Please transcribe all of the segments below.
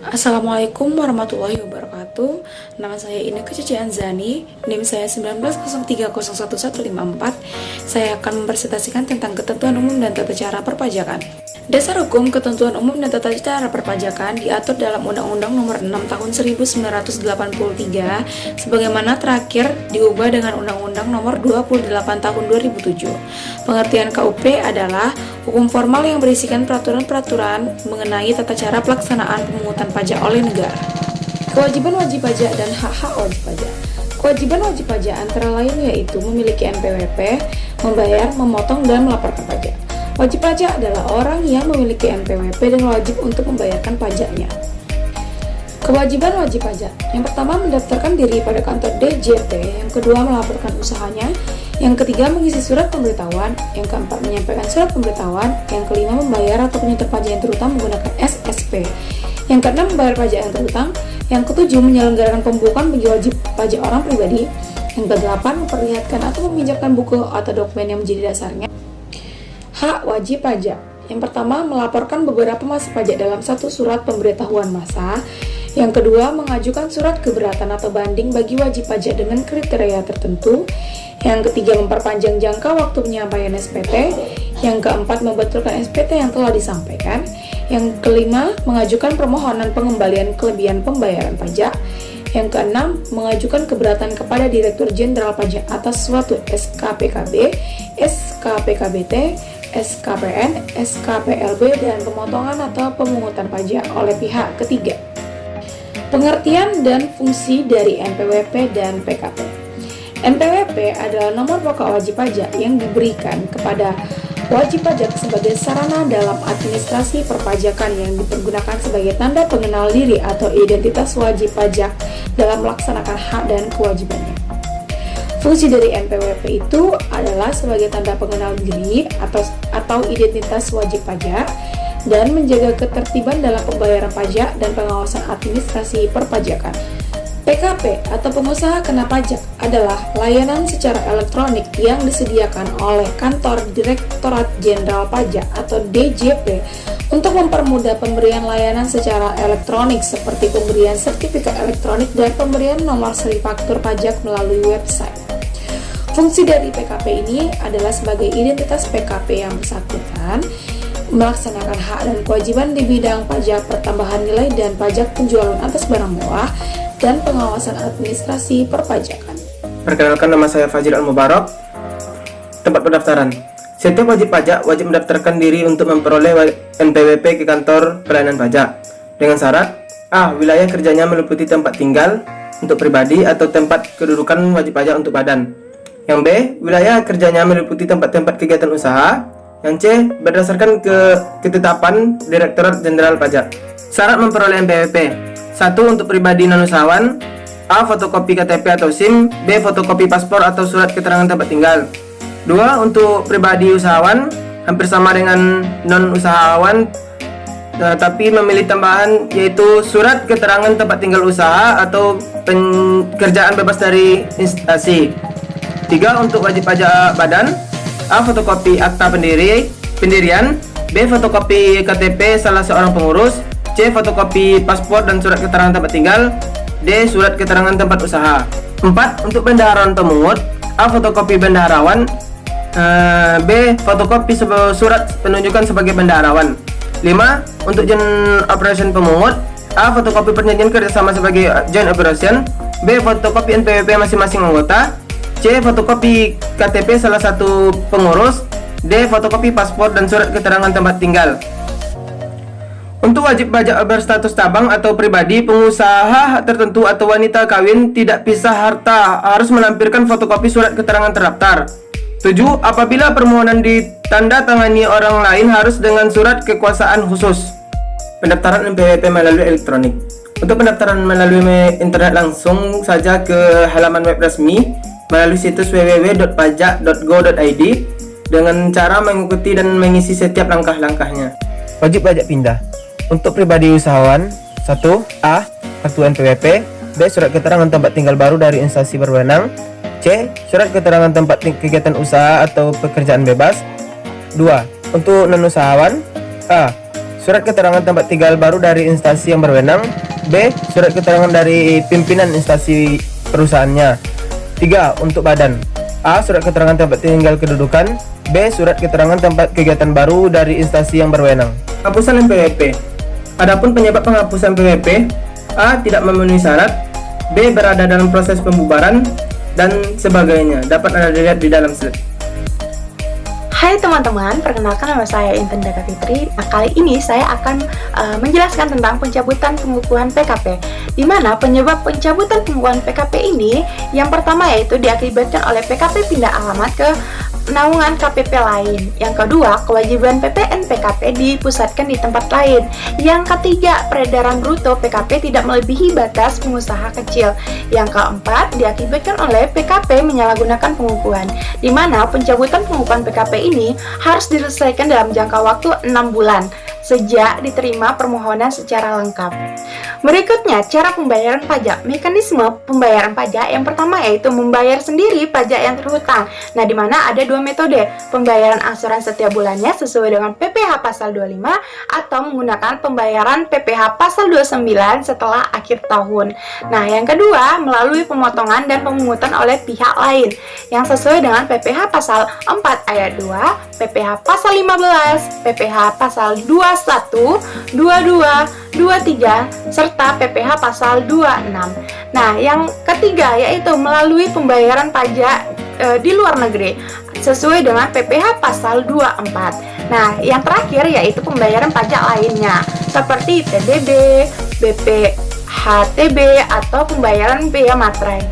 Assalamualaikum warahmatullahi wabarakatuh. Nama saya Inneke Cici Anzani, NIM saya 1903011154. Saya akan mempresentasikan tentang ketentuan umum dan tata cara perpajakan. Dasar hukum ketentuan umum dan tata cara perpajakan diatur dalam Undang-Undang Nomor 6 Tahun 1983 sebagaimana terakhir diubah dengan Undang-Undang Nomor 28 Tahun 2007. Pengertian KUP adalah hukum formal yang berisikan peraturan-peraturan mengenai tata cara pelaksanaan pemungutan pajak oleh negara. Kewajiban wajib pajak dan hak-hak wajib pajak. Kewajiban wajib pajak antara lain yaitu memiliki NPWP, membayar, memotong, dan melaporkan pajak. Wajib pajak adalah orang yang memiliki NPWP dan wajib untuk membayarkan pajaknya. Kewajiban wajib pajak. Yang pertama, mendaftarkan diri pada kantor DJP. Yang kedua, melaporkan usahanya. Yang ketiga, mengisi surat pemberitahuan. Yang keempat, menyampaikan surat pemberitahuan. Yang kelima, membayar atau menyetor pajak yang terutang menggunakan SSP. Yang keenam, membayar pajak yang terutang. Yang ketujuh, menyelenggarakan pembukuan bagi wajib pajak orang pribadi. Yang kedelapan, memperlihatkan atau meminjamkan buku atau dokumen yang menjadi dasarnya. Hak wajib pajak. Yang pertama, melaporkan beberapa masa pajak dalam satu surat pemberitahuan masa. Yang kedua, mengajukan surat keberatan atau banding bagi wajib pajak dengan kriteria tertentu. Yang ketiga, memperpanjang jangka waktu penyampaian SPT. Yang keempat, membetulkan SPT yang telah disampaikan. Yang kelima, mengajukan permohonan pengembalian kelebihan pembayaran pajak. Yang keenam, mengajukan keberatan kepada Direktur Jenderal Pajak atas suatu SKPKB, SKPKBT, SKPN, SKPLB, dan pemotongan atau pemungutan pajak oleh pihak ketiga. Pengertian dan fungsi dari NPWP dan PKP. NPWP adalah nomor pokok wajib pajak yang diberikan kepada wajib pajak sebagai sarana dalam administrasi perpajakan yang dipergunakan sebagai tanda pengenal diri atau identitas wajib pajak dalam melaksanakan hak dan kewajibannya. Fungsi dari NPWP itu adalah sebagai tanda pengenal diri atau identitas wajib pajak dan menjaga ketertiban dalam pembayaran pajak dan pengawasan administrasi perpajakan. PKP atau pengusaha kena pajak adalah layanan secara elektronik yang disediakan oleh Kantor Direktorat Jenderal Pajak atau DJP untuk mempermudah pemberian layanan secara elektronik seperti pemberian sertifikat elektronik dan pemberian nomor seri faktur pajak melalui website. Fungsi dari PKP ini adalah sebagai identitas PKP yang bersangkutan melaksanakan hak dan kewajiban di bidang pajak pertambahan nilai dan pajak penjualan atas barang mewah dan pengawasan administrasi perpajakan. Perkenalkan, nama saya Fajir Al-Mubarak. Tempat pendaftaran. Setiap wajib pajak wajib mendaftarkan diri untuk memperoleh NPWP ke kantor pelayanan pajak dengan syarat A. Wilayah kerjanya meliputi tempat tinggal untuk pribadi atau tempat kedudukan wajib pajak untuk badan. Yang B. Wilayah kerjanya meliputi tempat-tempat kegiatan usaha. Yang C. Berdasarkan ketetapan Direktorat Jenderal Pajak. Syarat memperoleh NPWP: 1. Untuk pribadi non-usahawan, A. Fotokopi KTP atau SIM. B. Fotokopi paspor atau surat keterangan tempat tinggal. 2. Untuk pribadi usahawan, hampir sama dengan non-usahawan, tapi memilih tambahan yaitu surat keterangan tempat tinggal usaha atau pekerjaan bebas dari instansi. 3. Untuk wajib pajak badan, A. Fotokopi akta pendirian. B. Fotokopi KTP salah seorang pengurus. C. Fotokopi paspor dan surat keterangan tempat tinggal. D. Surat keterangan tempat usaha. 4. Untuk bendaharawan pemungut, A. Fotokopi bendaharawan. B. Fotokopi surat penunjukan sebagai bendaharawan. 5. Untuk joint operation pemungut, A. Fotokopi perjanjian kerjasama sebagai joint operation. B. Fotokopi NPWP masing-masing anggota. C. Fotokopi KTP salah satu pengurus. D. Fotokopi paspor dan surat keterangan tempat tinggal. Untuk wajib pajak berstatus tabang atau pribadi, pengusaha tertentu atau wanita kawin tidak pisah harta harus melampirkan fotokopi surat keterangan terdaftar. 7. Apabila permohonan ditanda tangani orang lain harus dengan surat kekuasaan khusus. Pendaftaran NPWP melalui elektronik. Untuk pendaftaran melalui internet langsung saja ke halaman web resmi melalui situs www.pajak.go.id dengan cara mengikuti dan mengisi setiap langkah-langkahnya. Wajib pajak pindah. Untuk pribadi usahawan, 1. A. Kartu NPWP. B. Surat keterangan tempat tinggal baru dari instansi berwenang. C. Surat keterangan tempat kegiatan usaha atau pekerjaan bebas. 2. Untuk non-usahawan, A. surat keterangan tempat tinggal baru dari instansi yang berwenang. B. Surat keterangan dari pimpinan instansi perusahaannya. 3. Untuk badan. A. Surat keterangan tempat tinggal kedudukan. B. Surat keterangan tempat kegiatan baru dari instansi yang berwenang. Penghapusan NPWP. Adapun penyebab penghapusan PWP, A. Tidak memenuhi syarat. B. Berada dalam proses pembubaran dan sebagainya. Dapat Anda lihat di dalam slide. Hai teman-teman, perkenalkan nama saya Intan Daka Fitri. Nah, kali ini saya akan menjelaskan tentang pencabutan pengukuhan PKP. Di mana penyebab pencabutan pengukuhan PKP ini, yang pertama yaitu diakibatkan oleh PKP pindah alamat ke naungan KPP lain. Yang kedua, kewajiban PPN PKP dipusatkan di tempat lain. Yang ketiga, peredaran bruto PKP tidak melebihi batas pengusaha kecil. Yang keempat, diakibatkan oleh PKP menyalahgunakan pengukuhan, di mana pencabutan pengukuhan PKP ini harus diselesaikan dalam jangka waktu 6 bulan sejak diterima permohonan secara lengkap. Berikutnya, cara pembayaran pajak. Mekanisme pembayaran pajak yang pertama yaitu membayar sendiri pajak yang terhutang. Nah, di mana ada dua metode, pembayaran angsuran setiap bulannya sesuai dengan PPh pasal 25 atau menggunakan pembayaran PPh pasal 29 setelah akhir tahun. Nah, yang kedua, melalui pemotongan dan pemungutan oleh pihak lain yang sesuai dengan PPh pasal 4 ayat 2, PPh pasal 15, PPh pasal 21, 22, 23, serta PPh pasal 26. Nah, yang ketiga yaitu melalui pembayaran pajak di luar negeri sesuai dengan PPh pasal 24. Nah, yang terakhir yaitu pembayaran pajak lainnya seperti TBB, BPHTB atau pembayaran biaya materai.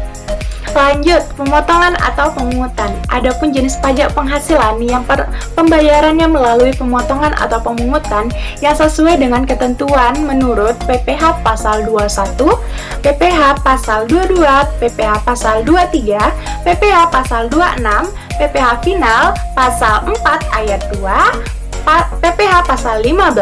Lanjut, pemotongan atau pemungutan. Adapun jenis pajak penghasilan yang pembayarannya melalui pemotongan atau pemungutan yang sesuai dengan ketentuan menurut PPh pasal 21, PPh pasal 22, PPh pasal 23, PPh pasal 26, PPh final pasal 4 ayat 2, PPh pasal 15,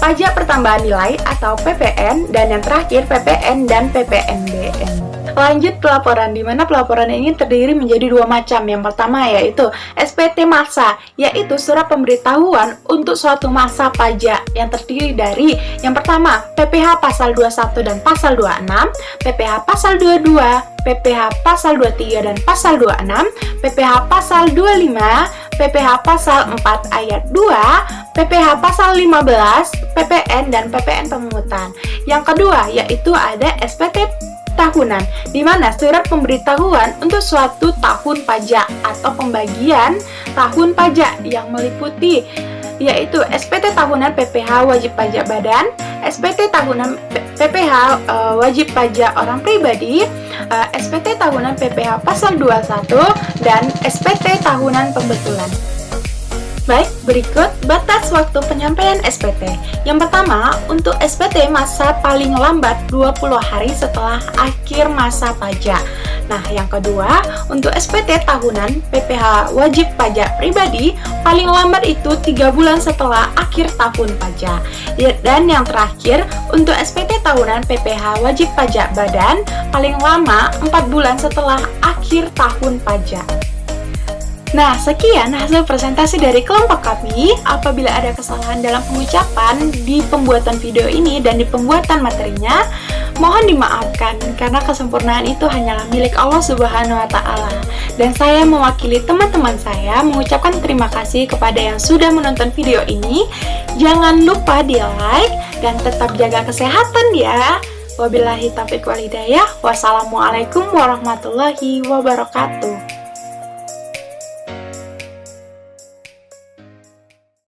pajak pertambahan nilai atau PPN, dan yang terakhir PPN dan PPNBM. Lanjut pelaporan, di mana pelaporan ini terdiri menjadi dua macam. Yang pertama yaitu SPT massa, yaitu surat pemberitahuan untuk suatu masa pajak yang terdiri dari yang pertama PPh pasal 21 dan pasal 26, PPh pasal 22, PPh pasal 23 dan pasal 26, PPh pasal 25, PPh pasal 4 ayat 2, PPh pasal 15, PPN dan PPN pemungutan. Yang kedua yaitu ada SPT tahunan, di mana surat pemberitahuan untuk suatu tahun pajak atau pembagian tahun pajak yang meliputi yaitu SPT tahunan PPh wajib pajak badan, SPT tahunan PPh wajib pajak orang pribadi, SPT tahunan PPh pasal 21, dan SPT tahunan pembetulan. Baik, berikut batas waktu penyampaian SPT. Yang pertama, untuk SPT masa paling lambat 20 hari setelah akhir masa pajak. Nah, yang kedua, untuk SPT tahunan PPh wajib pajak pribadi, paling lambat itu 3 bulan setelah akhir tahun pajak. Dan yang terakhir, untuk SPT tahunan PPh wajib pajak badan, paling lama 4 bulan setelah akhir tahun pajak. Nah, sekian hasil presentasi dari kelompok kami. Apabila ada kesalahan dalam pengucapan di pembuatan video ini dan di pembuatan materinya, mohon dimaafkan karena kesempurnaan itu hanyalah milik Allah Subhanahu wa Ta'ala. Dan saya mewakili teman-teman saya mengucapkan terima kasih kepada yang sudah menonton video ini. Jangan lupa di-like dan tetap jaga kesehatan ya. Wabillahi taufiq wal hidayah. Wassalamualaikum warahmatullahi wabarakatuh.